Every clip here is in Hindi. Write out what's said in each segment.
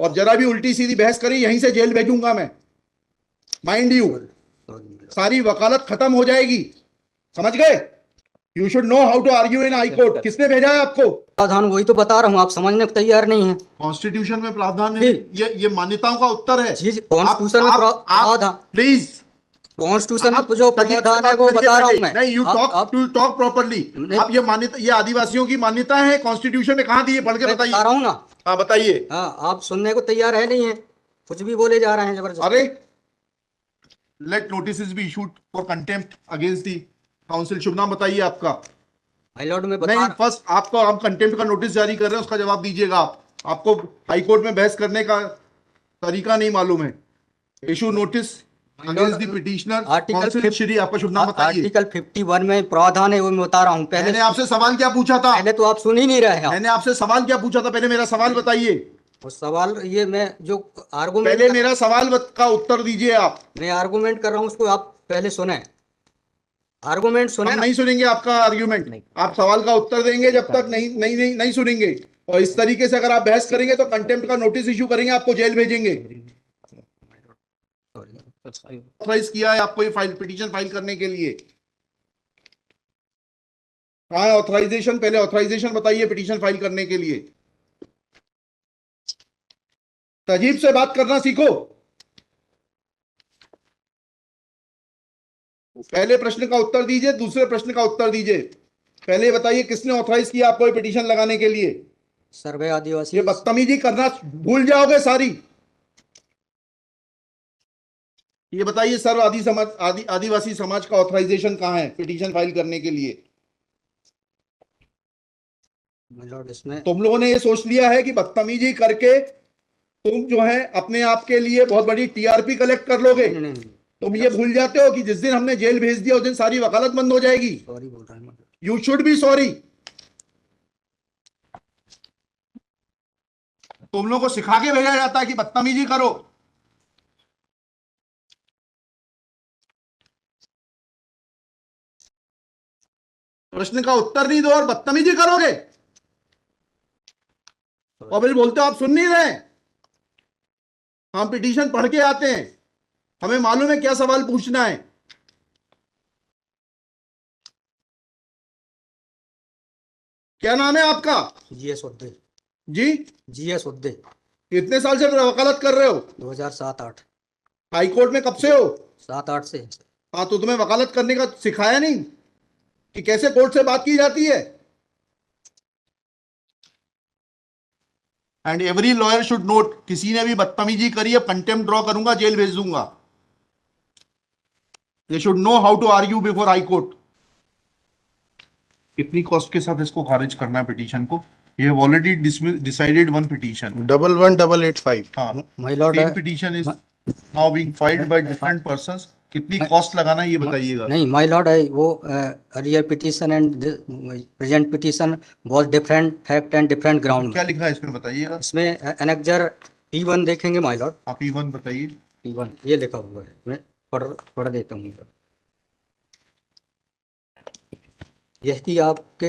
और जरा भी उल्टी सीधी बहस करी यहीं से जेल भेजूंगा मैं, माइंड यू। सारी वकालत खत्म हो जाएगी, समझ गए? You should know how to argue in high court. किसने भेजा है आपको? प्रावधान वही तो बता रहा हूँ, आप समझने को तैयार नहीं है। कॉन्स्टिट्यूशन में प्रावधान है, ये मान्यताओं का उत्तर है। जी, कॉन्स्टिट्यूशन में प्रावधान, प्लीज कॉन्स्टिट्यूशन में जो प्रावधान है वो बता रहा हूँ मैं। नहीं, यू टॉक प्रॉपर्ली। आप ये मान्यता, ये आदिवासियों की मान्यता है, कॉन्स्टिट्यूशन में कहाँ दी है? पढ़ के बताइए। बता रहा हूँ ना। हाँ बताइए। हाँ, आप सुनने को तैयार है नहीं है, कुछ भी बोले जा रहे हैं जबरदस्त। अरे let notice be issued for contempt against the council. शुभ नाम बताइए आपका। हाई लॉर्ड में नहीं, फर्स्ट आपको, आप कंटेम्प्ट का नोटिस जारी कर रहे हैं, उसका जवाब दीजिएगा आप। आपको हाई कोर्ट में बहस करने का तरीका नहीं मालूम है। Issue notice against the petitioner council. Shri, आपका शुभ नाम बताइए। आर्टिकल 51 में प्रावधान है, वो मैं बता रहा हूँ। पहले मैंने आपसे सवाल क्या पूछा था? पहले तो आप सुन ही नहीं रहे हैं। मैंने आपसे सवाल क्या पूछा था? पहले मेरा सवाल बताइए। और सवाल ये मैं जो आर्गूमेंट, पहले मेरा सवाल का उत्तर दीजिए आप। मैं आर्गूमेंट कर रहा हूँ, उसको आप पहले सुने। आर्गूमेंट सुने। हम नहीं सुनेंगे आपका आर्ग्यूमेंट। आप सवाल का उत्तर देंगे जब तक नहीं सुनेंगे। और इस तरीके से अगर आप बहस करेंगे तो कंटेम्प्ट का नोटिस इशू करेंगे, आपको जेल भेजेंगे। ऑथराइज किया है आपको ये पिटीशन फाइल करने के लिए? कहाँ है ऑथराइजेशन? पहले ऑथराइजेशन बताइए पिटीशन फाइल करने के लिए। तजीब से बात करना सीखो। पहले प्रश्न का उत्तर दीजिए, दूसरे प्रश्न का उत्तर दीजिए। पहले बताइए किसने ऑथराइज किया आपको ये पिटीशन लगाने के लिए? सर्वे आदिवासी। ये बदतमीजी करना भूल जाओगे सारी। ये बताइए सर्व आदिवासी समाज का ऑथराइजेशन कहाँ है पिटीशन फाइल करने के लिए? इसमें तुम लोगों ने ये सोच लिया है कि बदतमीजी करके तुम जो है अपने आप के लिए बहुत बड़ी टीआरपी कलेक्ट कर लोगे। तुम ये भूल जाते हो कि जिस दिन हमने जेल भेज दिया उस दिन सारी वकालत बंद हो जाएगी। सॉरी बोल रहा हूं। You should be sorry. तुम लोगों को सिखा के भेजा जाता है कि बदतमीजी करो। प्रश्न का उत्तर नहीं दो और बदतमीजी करोगे, और फिर बोलते हो आप सुन नहीं रहे। हम पिटीशन पढ़ के आते हैं, हमें मालूम है क्या सवाल पूछना है। क्या नाम है आपका? जीएस उद्दे। जी, जीएस उद्दे। कितने साल से वकालत कर रहे हो? 2007-8। हाई कोर्ट में कब से हो? 7-8 से। हाँ, तो तुम्हें वकालत करने का सिखाया नहीं कि कैसे कोर्ट से बात की जाती है? And every lawyer should note, किसी ने भी बदतमीजी करी है कंटेम्प्ट ड्रॉ करूंगा, जेल भेज दूंगा। They should know how to argue before high court. कितनी कॉस्ट के साथ इसको खारिज करना है पिटीशन को? Ye have already decided one petition 11185। हाँ, my lord, same petition is now being filed by different persons. कितनी कॉस्ट लगाना है ये बताइएगा। नहीं माय लॉर्ड, वो earlier petition and present petition was different fact and different ground. क्या लिखा है इसमें बताइएगा। इसमें एनेक्जर P1 देखेंगे माय लॉर्ड। आप P1 बताइए। P1 ये लिखा हुआ है, मैं पढ़ देता हूँ। यही आपके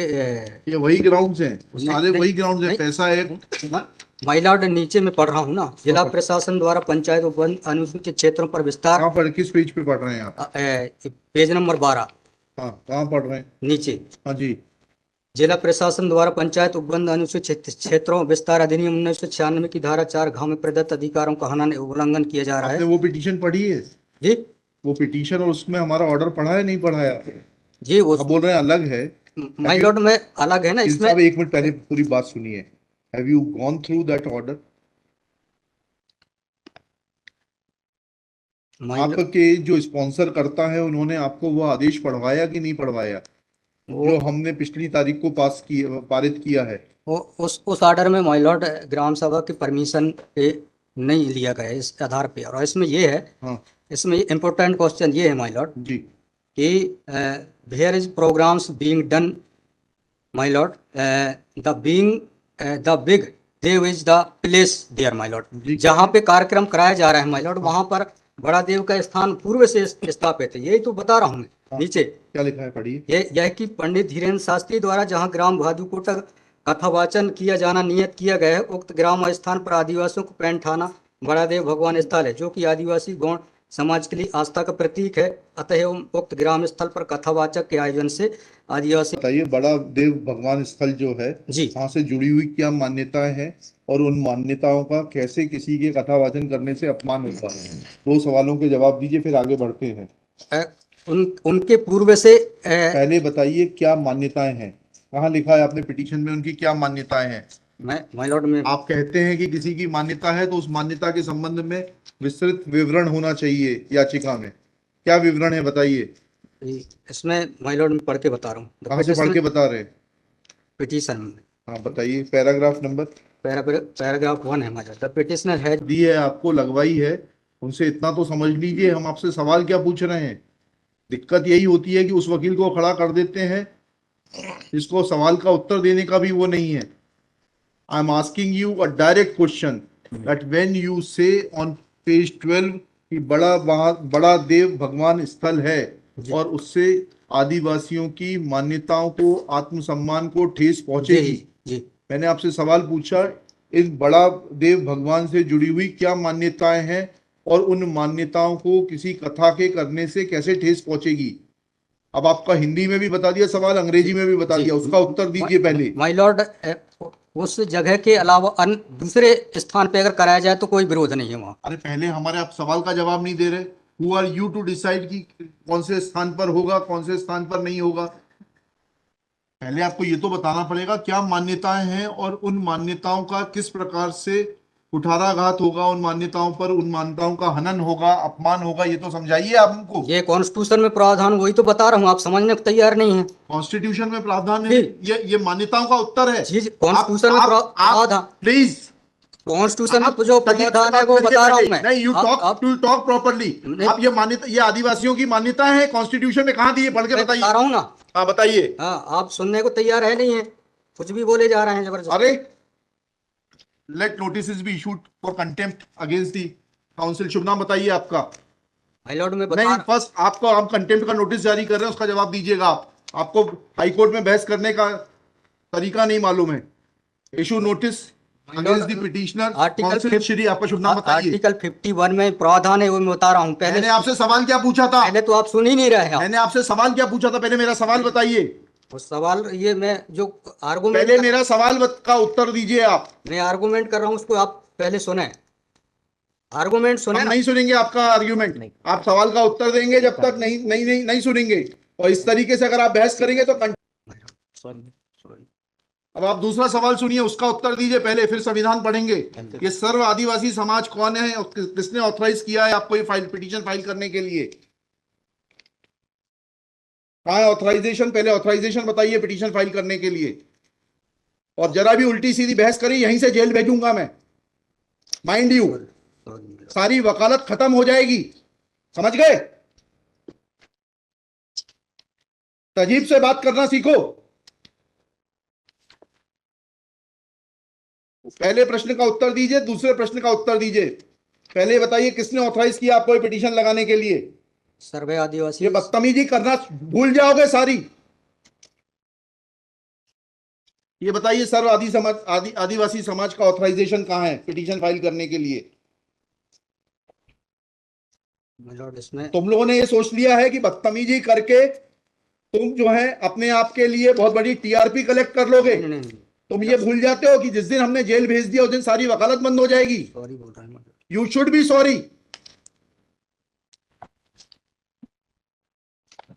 ये वही ग्राउंड्स हैं, सारे वही ग्राउंड्स हैं। पैसा है माय लॉर्ड, नीचे में पढ़ रहा हूँ ना। जिला प्रशासन द्वारा पंचायत उपवन अनुसूचित क्षेत्रों पर विस्तार। कहाँ पर, किस पेज पे पढ़ रहे हैं आप? Page number 12। हाँ, कहाँ पढ़ रहे हैं? नीचे। हाँ जी। जिला प्रशासन द्वारा पंचायत उपबंध अनुसूचित क्षेत्रों विस्तार अधिनियम 1996 की धारा 4 में प्रदत्त अधिकारों का उल्लंघन किया जा रहा है। आपने वो पिटीशन पढ़ी है जी? वो पिटीशन और उसमें हमारा ऑर्डर पढ़ा है नहीं पढ़ा है? जी, वो बोल रहे हैं अलग है। माय लॉर्ड में अलग है ना इसमें। एक मिनट पहले पूरी बात सुनिए। Have you gone through that order? आपके जो स्पॉन्सर करता है उन्होंने आपको वो आदेश पढ़वाया कि नहीं पढ़वाया, जो हमने पिछली तारीख को पारित किया है? उस ऑर्डर में माय लॉर्ड ग्राम सभा की परमिशन पे नहीं लिया गया इस आधार पे। और इसमें ये है, हाँ, इसमें इम्पोर्टेंट क्वेश्चन ये है माय लॉर्ड जी, कि where is programs being done my lord, the big Dev is the place there my lord. जहाँ पे कार्यक्रम कराया जा रहा है माय लॉर्ड, वहाँ पर बड़ा देव का स्थान पूर्व से स्थापित है। यही तो बता रहा हूँ मैं। नीचे क्या लिखा है पढ़िए। यह कि पंडित धीरेन्द्र शास्त्री द्वारा जहाँ ग्राम भादुकोटा कथावाचन किया जाना नियत किया गया है। उक्त ग्राम स्थान पर आदिवासियों को पैंट थाना बड़ादेव भगवान स्थल है, जो कि आदिवासी गौड़ समाज के लिए आस्था का प्रतीक है। अतः उक्त ग्राम स्थल पर कथावाचक के आयोजन से आदिवासी। बताइए, बड़ा देव भगवान स्थल जो है जी, वहां से जुड़ी हुई क्या मान्यताएं हैं और उन मान्यताओं का कैसे किसी के कथावाचन करने से अपमान होता है? दो सवालों के जवाब दीजिए, फिर आगे बढ़ते हैं। उनके पूर्व से पहले बताइए क्या मान्यताएं हैं, कहाँ लिखा है आपने पिटीशन में उनकी क्या मान्यताएं हैं? मैं माय लॉर्ड में आप कहते हैं कि किसी की मान्यता है तो उस मान्यता के संबंध में विस्तृत विवरण होना चाहिए याचिका में। क्या विवरण है बताइए। इसमें माय लॉर्ड में पढ़ के बता रहा हूँ। कहाँ से पढ़ के बता रहे हैं? पिटीशन में हाँ बताइए, पैराग्राफ नंबर। पैराग्राफ 1 है my lord. The petitioner has. दी है आपको, लगवाई है, उनसे इतना तो समझ लीजिए हम आपसे सवाल क्या पूछ रहे हैं। दिक्कत यही होती है कि उस वकील को खड़ा कर देते हैं जिसको सवाल का उत्तर देने का भी वो नहीं है। I am asking you a direct question that when you से ऑन पेज 12 कि बड़ा देव भगवान स्थल है और उससे आदिवासियों की मान्यताओं को, आत्मसम्मान को ठेस पहुंचेगी। जी, मैंने आपसे सवाल पूछा, इस बड़ा देव भगवान से जुड़ी हुई क्या मान्यताएं हैं और उन मान्यताओं को किसी कथा के करने से कैसे ठेस पहुंचेगी। अब आपका हिंदी में भी बता दिया सवाल, अंग्रेजी में भी बता दिया, उसका उत्तर दीजिए पहले। माय लॉर्ड, उस जगह के अलावा अन्य दूसरे स्थान पे अगर कराया जाए तो कोई विरोध नहीं है वहाँ। अरे पहले हमारे आप सवाल का जवाब नहीं दे रहे। Who are you to decide कि कौन से स्थान पर होगा, कौन से स्थान पर नहीं होगा। पहले आपको ये तो बताना पड़ेगा क्या मान्यताएं हैं और उन मान्यताओं का किस प्रकार से कुठाराघात होगा, उन मान्यताओं पर, उन मान्यताओं का हनन होगा, अपमान होगा, ये तो समझाइए आप हमको। ये कॉन्स्टिट्यूशन में प्रावधान, वही तो बता रहा हूँ, आप समझने को तैयार नहीं है। कॉन्स्टिट्यूशन में प्रावधान है, ये मान्यताओं का उत्तर है। जी, कॉन्स्टिट्यूशन में प्रावधान, प्लीज, कॉन्स्टिट्यूशन में जो प्रावधान है वो बता रहा हूँ मैं। नहीं, यू टॉक प्रॉपर्ली। आप ये मान्यता, ये आदिवासियों की मान्यता है, कॉन्स्टिट्यूशन में कहाँ दी है, पढ़ के बताइए। बता रहा हूँ ना। हाँ बताइए। हाँ, आप सुनने को तैयार है नहीं है, कुछ भी बोले जा रहे हैं जबरदस्त। अरे, let notice be issued for contempt against the council. शुभ नाम बताइए आपका। माय लॉर्ड में नहीं, फर्स्ट आपको, हम कंटेम्प्ट का नोटिस जारी कर रहे हैं, उसका जवाब दीजिएगा आप। आपको हाईकोर्ट में बहस करने का तरीका नहीं मालूम है। Issue notice against the petitioner council Shri. आपका शुभ नाम बताइए। आर्टिकल 51 में प्रावधान है, वो मैं बता रहा हूँ। मैंने आपसे सवाल क्या पूछा था? पहले तो आप सुन ही नहीं रहे हैं। मैंने आपसे सवाल क्या पूछा था, पहले मेरा सवाल बताइए। वो सवाल, ये मैं जो आर्गूमेंट, पहले मेरा सवाल का उत्तर दीजिए आप। मैं आर्गूमेंट कर रहा हूँ, उसको आप पहले सुने, आर्गूमेंट सुने हम ना। नहीं सुनेंगे आपका आर्ग्यूमेंट, आप सवाल का उत्तर देंगे जब तक नहीं नहीं नहीं नहीं सुनेंगे। और इस तरीके से अगर आप बहस करेंगे तो अब आप दूसरा सवाल सुनिए, उसका उत्तर दीजिए पहले, फिर संविधान पढ़ेंगे। ये सर्व आदिवासी समाज कौन है और किसने ऑथराइज किया है आपको ये पिटीशन फाइल करने के लिए? कहाँ है ऑथराइजेशन? पहले ऑथराइजेशन बताइए पिटीशन फाइल करने के लिए। और जरा भी उल्टी सीधी बहस करी, यहीं से जेल भेजूंगा मैं, माइंड यू। सारी वकालत खत्म हो जाएगी, समझ गए? तजीब से बात करना सीखो। पहले प्रश्न का उत्तर दीजिए, दूसरे प्रश्न का उत्तर दीजिए। पहले बताइए किसने ऑथराइज किया आपको ये पिटीशन लगाने के लिए? सर्वे आदिवासी। ये बदतमीजी करना भूल जाओगे सारी। ये बताइए सर्व आदिवासी समाज का ऑथराइजेशन कहाँ है पिटीशन फाइल करने के लिए? इसमें तुम लोगों ने ये सोच लिया है कि बदतमीजी करके तुम जो है अपने आप के लिए बहुत बड़ी टीआरपी कलेक्ट कर लोगे। नहीं। तुम ये भूल जाते हो कि जिस दिन हमने जेल भेज दिया उस दिन सारी वकालत बंद हो जाएगी। सॉरी बोल रहा हूँ। You should be sorry.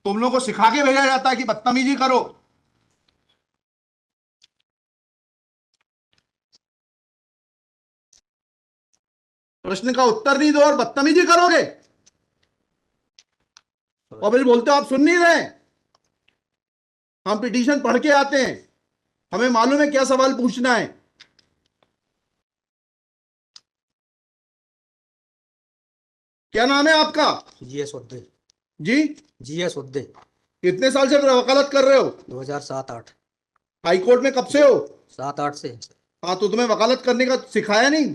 तुम लोगों को सिखा के भेजा जाता है कि बदतमीजी करो। प्रश्न का उत्तर नहीं दो और बदतमीजी करोगे और फिर बोलते हो आप सुन नहीं रहे। हम पिटीशन पढ़ के आते हैं, हमें मालूम है क्या सवाल पूछना है। क्या नाम है आपका? जीएस उद्दे। जी, जीएस उद्दे। कितने साल से वकालत कर रहे हो? 2007-8। हाई कोर्ट में कब से हो? 7-8 से। हाँ, तो तुम्हें वकालत करने का सिखाया नहीं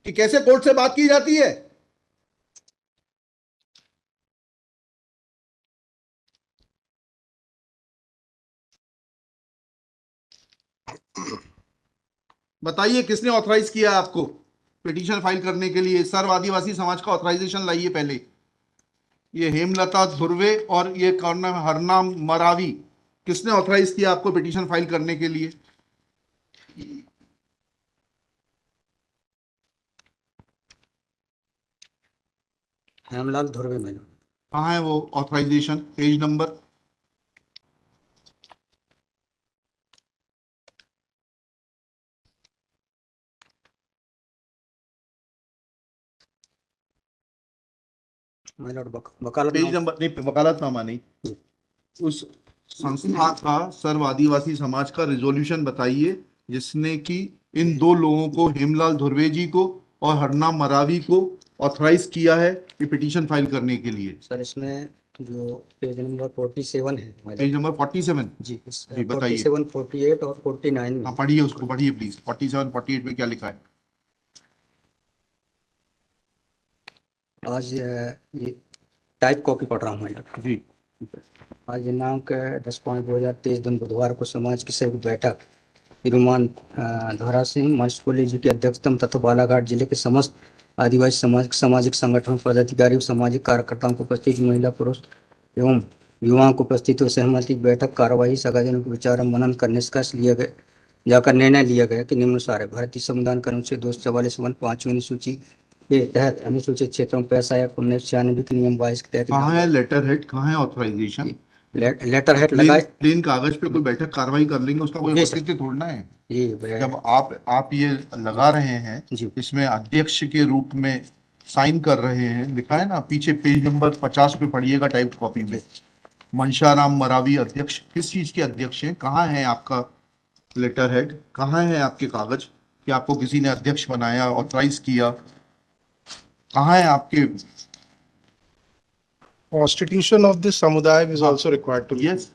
कि कैसे कोर्ट से बात की जाती है? बताइए किसने ऑथराइज किया है आपको पिटीशन फाइल करने के लिए? सर्व आदिवासी समाज का ऑथराइजेशन लाइए पहले। ये हेमलता धुर्वे और ये कौन है, हरनाम मरावी, किसने ऑथराइज किया आपको पिटीशन फाइल करने के लिए? हेमलाल धुर्वे मैडम। कहाँ है वो authorisation? Page number. My lord वकालत पेज नंबर नहीं, वकालतनामा नहीं, उस संस्था का सर्व आदिवासी समाज का रिजोल्यूशन बताइए जिसने कि इन दो लोगों को, हेमलाल धुर्वे जी को और हरनाम मरावी को, ऑथराइज किया है कि पिटीशन फाइल करने के लिए। सर इसमें जो पेज नंबर 47 है my पेज lord। नंबर 47। जी जी बताइए। 47, 48 और 49 में। हाँ पढ़िए, उसको पढ़िए प्लीज। 47 48 में क्या लिखा है? आज ये टाइप कॉपी पढ़ रहा हूँ मैं। जी आज दिनांक 10/5/2023 दिन बुधवार को समाज की संयुक्त बैठक श्रीमान धोरा सिंह मर्सकोली जी की अध्यक्षता में तथा बालाघाट जिले के समस्त आदिवासी समाज सामाजिक संगठन पदाधिकारी और सामाजिक कार्यकर्ताओं को उपस्थित महिला पुरुष एवं युवाओं को उपस्थित हो सहमति बैठक कार्यवाही सगाजनों के विचार और मनन कर निष्कर्ष लिया गया जाकर निर्णय लिया गया कि निम्नानुसार है। भारतीय संविधान के अनुच्छेद 244 5वीं अनुसूची के तहत अनुसूचित क्षेत्रों में पैसा या 1996 के नियम 22 के तहत कहाँ है लेटर हेड, कहाँ है ऑथराइजेशन? लेटर हेड प्लेन लगाए। प्लेन कागज पे कोई बैठक कार्रवाई कर लेंगे, उसका कोई जी सर। औचित्य थोड़ना है। जी जब आप ये लगा रहे हैं, जी। इसमें अध्यक्ष के रूप में साइन कर रहे हैं, लिखा है ना पीछे, पेज नंबर 50 पे पढ़िएगा टाइप कॉपी में। मनशाराम मरावी अध्यक्ष, किस चीज के अध्यक्ष हैं? कहाँ है आपका लेटर हेड? कहाँ है आपके कागज कि आपको किसी ने अध्यक्ष बनाया, ऑथराइज किया? कहाँ है आपके? Constitution of this samudaya is हाँ, also required to be. Yes,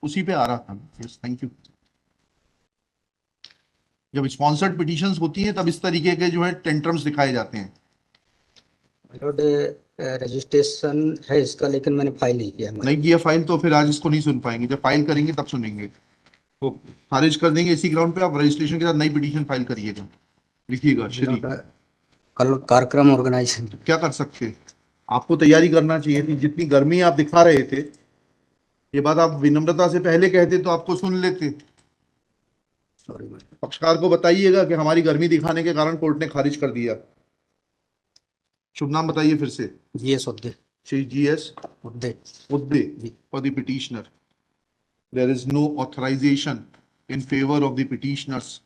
उसी पे आ रहा था। Yes, thank you. जब स्पॉन्सर्ड पिटीशंस होती हैं तब इस तरीके के जो है टेंट्रम्स दिखाए जाते हैं। लॉर्ड रजिस्ट्रेशन है इसका, लेकिन मैंने फाइल नहीं किया है। नहीं किया फाइल तो फिर आज इसको नहीं सुन पाएंगे। जब फाइल करेंगे तब सुनेंगे। तो खारिज कर देंगे इसी ग्राउंड पे। आप रजिस्ट्रेशन के साथ नई पिटीशन फाइल करिएगा। लिखिएगा श्री। कल कार्यक्रम ऑर्गेनाइजेशन क्या कर सकते? आपको तैयारी करना चाहिए थी। जितनी गर्मी आप दिखा रहे थे, ये बात आप विनम्रता से पहले कहते तो आपको सुन लेते। सॉरी पक्षकार को बताइएगा कि हमारी गर्मी दिखाने के कारण कोर्ट ने खारिज कर दिया। शुभ नाम बताइए फिर से। GS Udde. Shri GS Udde. Udde for the petitioner. There is no authorization in favor of the petitioners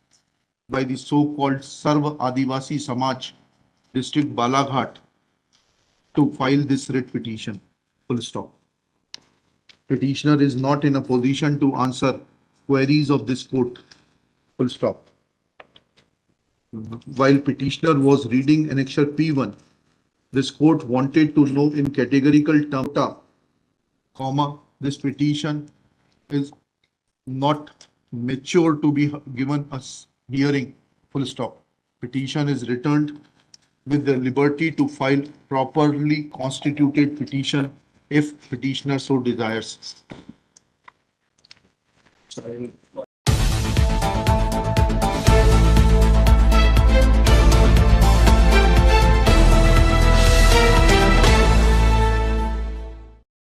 by the so-called Sarv Adivasi Samaj, District Balaghat, to file this writ petition. Full stop. Petitioner is not in a position to answer queries of this court. Full stop. While petitioner was reading annexure P1, this court wanted to know in categorical terms, comma, this petition is not mature to be given a hearing, full stop. Petition is returned with the liberty to file properly constituted petition if petitioner so desires.